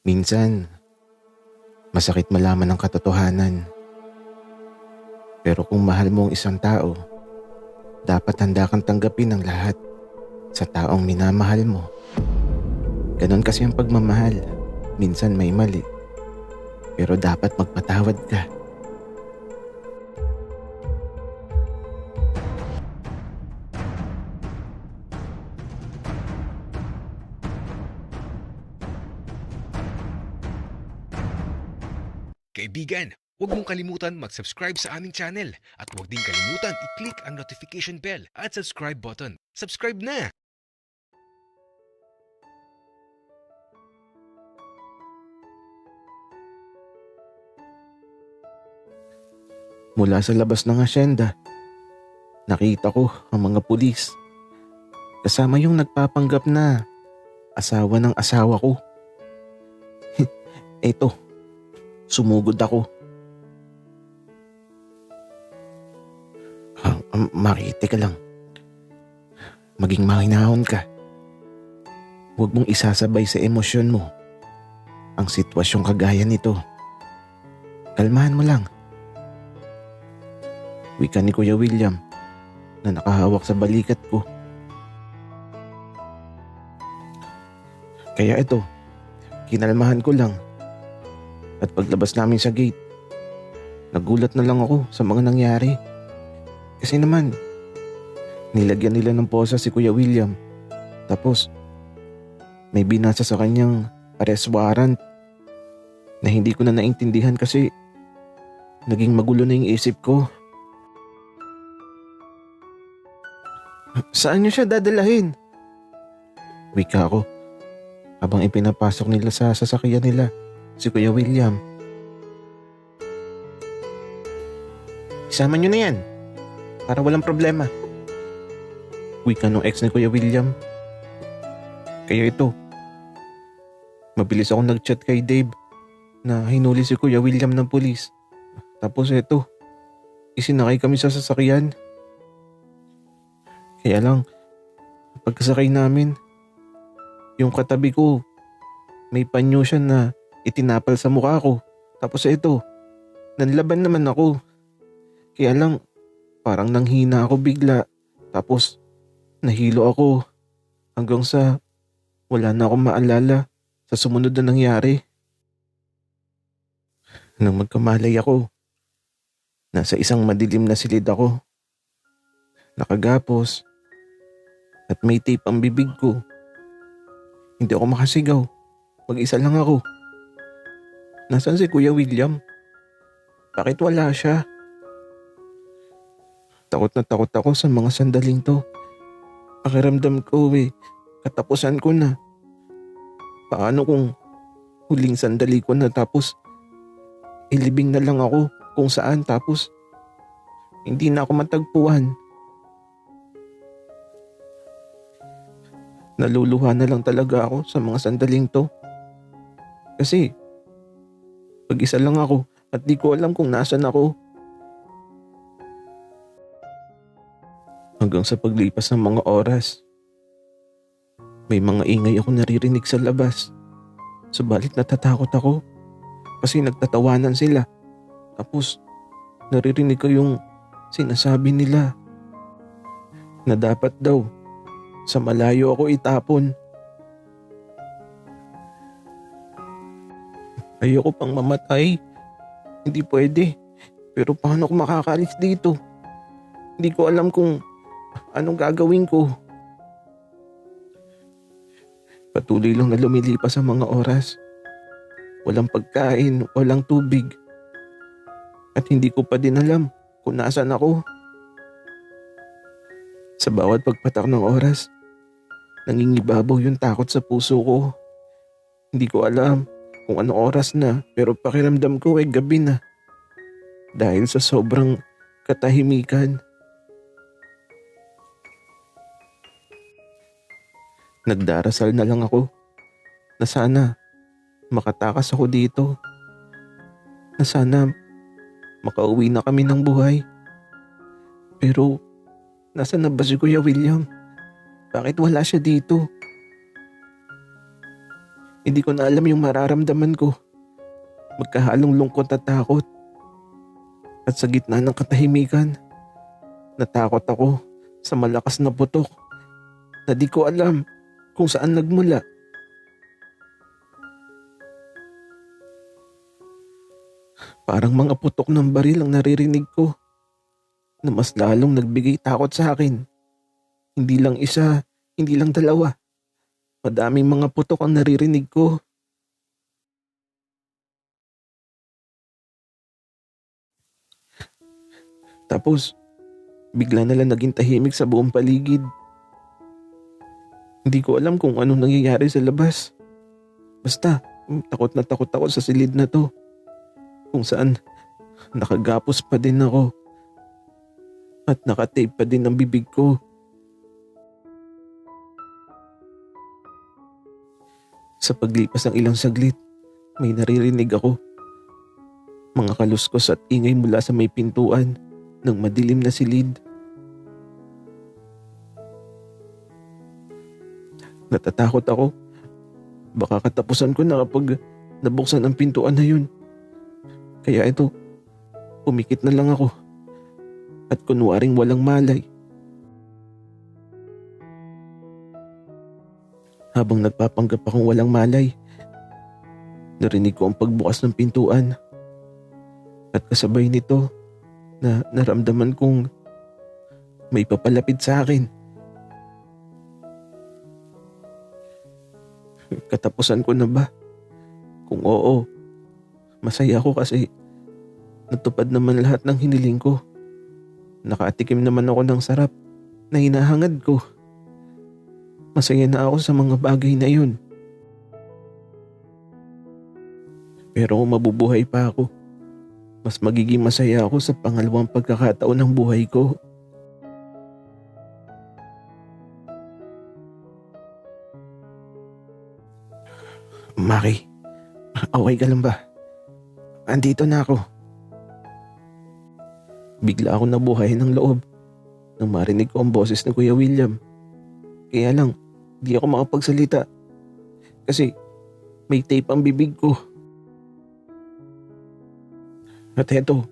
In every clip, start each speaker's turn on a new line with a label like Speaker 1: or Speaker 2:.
Speaker 1: Minsan, masakit malaman ang katotohanan. Pero kung mahal mo ang isang tao, dapat handa kang tanggapin ang lahat sa taong minamahal mo. Ganon kasi ang pagmamahal. Minsan may mali, pero dapat magpatawad ka.
Speaker 2: Kaibigan, huwag mong kalimutan mag-subscribe sa aming channel at huwag din kalimutan i-click ang notification bell at subscribe button. Subscribe na!
Speaker 1: Mula sa labas ng asyenda, nakita ko ang mga pulis. Kasama yung nagpapanggap na asawa ng asawa ko. Eto, sumugod ako. Maki, teka lang. Maging mahinahon ka. Huwag mong isasabay sa emosyon mo ang sitwasyong kagaya nito. Kalmahan mo lang. Wika ni Kuya William na nakahawak sa balikat ko. Kaya ito, kinalmahan ko lang. At paglabas namin sa gate, nagulat na lang ako sa mga nangyari. Kasi naman, nilagyan nila ng posa si Kuya William. Tapos, may binasa sa kanyang arrest warrant na hindi ko na naintindihan kasi naging magulo na yung isip ko. Saan niyo siya dadalahin? Wika ako habang ipinapasok nila sa sasakyan nila si Kuya William. Isama niyo na yan para walang problema. Wika nung ex ni Kuya William. Kaya ito, mabilis ako nag-chat kay Dave na hinuli si Kuya William ng pulis. Tapos ito, isinakay kami sa sasakyan. Kaya lang, pagkasakay namin, yung katabi ko, may panyo siya na itinapal sa mukha ko. Tapos ito, nanlaban naman ako. Kaya lang, parang nanghina ako bigla. Tapos, nahilo ako hanggang sa wala na akong maalala sa sumunod na nangyari. Nang magkamalay ako, nasa isang madilim na silid ako. Nakagapos at may tape ang bibig ko. Hindi ako makasigaw. Mag-isa lang ako. Nasaan si Kuya William? Bakit wala siya? Takot na takot ako sa mga sandaling to. Pakiramdam ko katapusan ko na. Paano kung huling sandali ko na tapos ilibing na lang ako kung saan tapos hindi na ako matagpuan. Naluluha na lang talaga ako sa mga sandaling to. Kasi pag-isa lang ako at di ko alam kung nasan ako. Hanggang sa paglipas ng mga oras, may mga ingay ako naririnig sa labas. Subalit natatakot ako kasi nagtatawanan sila. Tapos naririnig ko yung sinasabi nila na dapat daw sa malayo ako itapon. Ayoko pang mamatay. Hindi pwede. Pero paano ako makakaalis dito? Hindi ko alam kung anong gagawin ko. Patuloy lang na lumilipas ang mga oras. Walang pagkain, walang tubig. At hindi ko pa din alam kung nasaan ako. Sa bawat pagpatak ng oras, nangingibabaw yung takot sa puso ko. Hindi ko alam kung anong oras na pero pakiramdam ko gabi na. Dahil sa sobrang katahimikan. Nagdarasal na lang ako na sana makatakas ako dito. Na sana makauwi na kami ng buhay. Pero nasaan na ba si Kuya William? Bakit wala siya dito? Hindi ko na alam yung mararamdaman ko. Magkahalong lungkot at takot. At sa gitna ng katahimikan, natakot ako sa malakas na putok na di ko alam kung saan nagmula. Parang mga putok ng baril ang naririnig ko na mas lalong nagbigay takot sa akin. Hindi lang isa, hindi lang dalawa. Madaming mga putok ang naririnig ko. Tapos, bigla na lang naging tahimik sa buong paligid. Hindi ko alam kung anong nangyayari sa labas. Basta, takot na takot ako sa silid na to. Kung saan, nakagapos pa din ako. At nakatape pa din ang bibig ko. Sa paglipas ng ilang saglit, may naririnig ako. Mga kaluskos at ingay mula sa may pintuan ng madilim na silid. Natatakot ako. Baka katapusan ko na kapag nabuksan ang pintuan na yun. Kaya ito, pumikit na lang ako. At kunwaring walang malay. Habang nagpapanggap akong walang malay, narinig ko ang pagbukas ng pintuan. At kasabay nito, na naramdaman kong may papalapit sa akin. Katapusan ko na ba? Kung oo, masaya ako kasi natupad naman lahat ng hiniling ko. Nakatikim naman ako ng sarap na hinahangad ko. Masaya na ako sa mga bagay na yun. Pero kung mabubuhay pa ako, mas magiging masaya ako sa pangalawang pagkakataon ng buhay ko. Maki, okay ka lang ba? Andito na ako. Bigla ako nabuhay ng loob nang marinig ko ang boses ng Kuya William. Kaya lang, di ako makapagsalita kasi may tape ang bibig ko. At eto,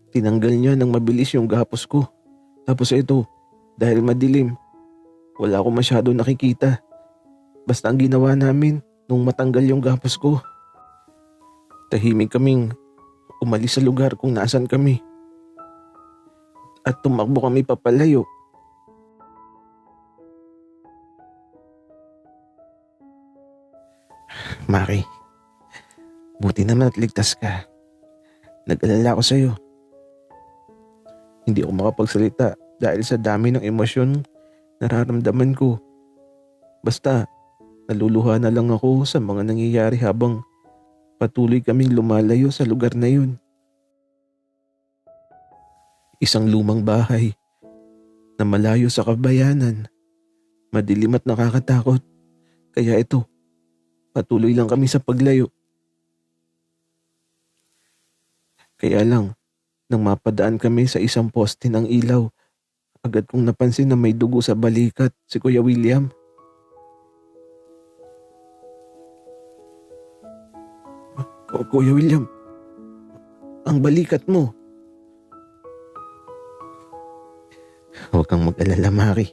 Speaker 1: tinanggal niya ng mabilis yung gapos ko. Tapos eto, dahil madilim, wala akong masyado nakikita. Basta ang ginawa namin nung matanggal yung gapos ko, tahimik kaming umalis sa lugar kung nasan kami. At tumakbo kami papalayo. Maki, buti naman at ligtas ka. Nag-alala ako sa'yo. Hindi ako makapagsalita dahil sa dami ng emosyon nararamdaman ko. Basta, naluluha na lang ako sa mga nangyayari habang patuloy kaming lumalayo sa lugar na yun. Isang lumang bahay na malayo sa kabayanan. Madilim at nakakatakot. Kaya ito, patuloy lang kami sa paglayo. Kaya lang, nang mapadaan kami sa isang poste ng ilaw, agad kong napansin na may dugo sa balikat si Kuya William. Kuya William, ang balikat mo. Huwag kang mag-alala, Maki.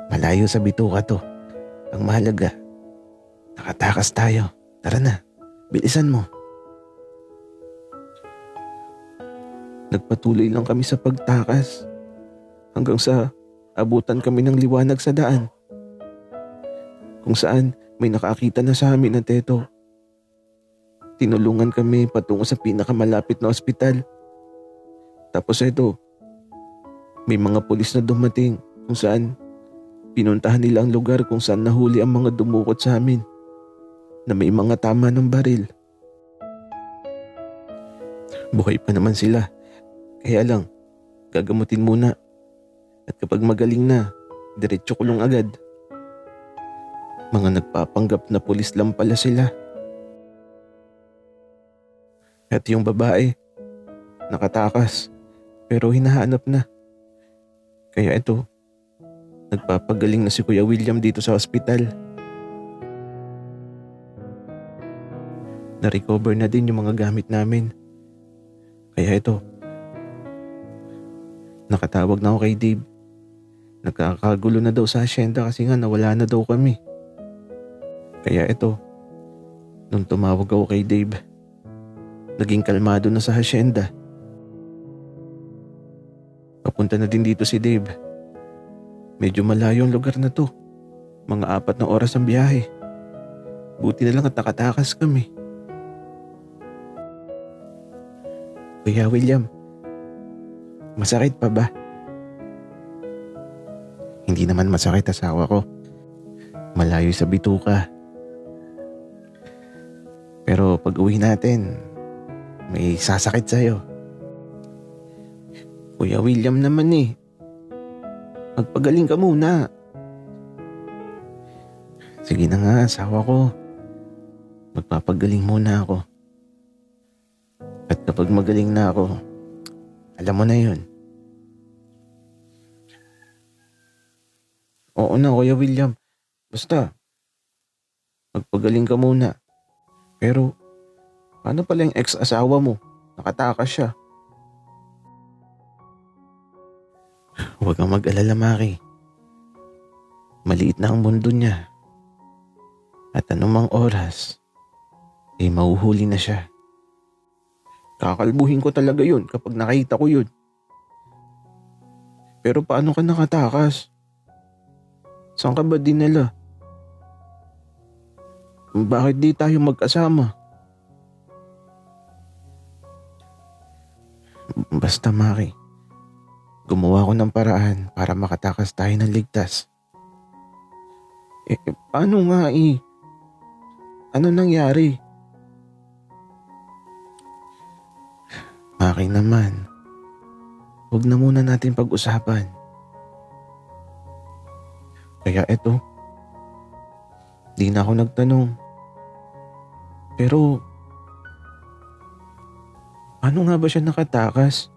Speaker 1: Malayo sa bituka to. Ang mahalaga, nakatakas tayo. Tara na, bilisan mo. Nagpatuloy lang kami sa pagtakas hanggang sa abutan kami ng liwanag sa daan. Kung saan may nakakita na sa amin ng teto. Tinulungan kami patungo sa pinakamalapit na ospital. Tapos ito, may mga pulis na dumating kung saan pinuntahan nila ang lugar kung saan nahuli ang mga dumukot sa amin na may mga tama ng baril. Buhay pa naman sila. Kaya lang, gagamutin muna. At kapag magaling na, diretso kulong agad. Mga nagpapanggap na pulis lang pala sila. At yung babae, nakatakas, pero hinahanap na. Kaya ito, nagpapagaling na si Kuya William dito sa ospital. Na-recover na din yung mga gamit namin. Kaya ito, nakatawag na ako kay Dave. Nagkakagulo na daw sa asyenda kasi nga nawala na daw kami. Kaya ito, nung tumawag ako kay Dave, naging kalmado na sa asyenda. Papunta na din dito si Dave. Medyo malayo ang lugar na to. Mga 4 na oras ang biyahe. Buti na lang at nakatakas kami. Kuya William, masakit pa ba? Hindi naman masakit, asawa ko. Malayo sa bituka. Pero pag uwi natin, may sasakit sa'yo. Kuya William naman eh. Magpagaling ka muna. Sige na nga, asawa ko. Magpapagaling muna ako. At kapag magaling na ako, alam mo na yun. Oo na, Kuya William. Basta, magpagaling ka muna. Pero, paano pala yung ex-asawa mo? Nakatakas siya. Huwag kang mag-alala, Maki. Maliit na ang mundo niya. At anumang oras, mahuhuli na siya. Kakalbuhin ko talaga yun kapag nakita ko yun. Pero paano ka nakatakas? Saan ka ba dinala? Bakit di tayo magkasama? Basta, Maki, gumawa ko ng paraan para makatakas tayo ng ligtas. Paano nga eh? Ano nangyari? Maki naman, huwag na muna natin pag-usapan. Kaya eto, di na ako nagtanong. Pero, paano nga ba siya nakatakas?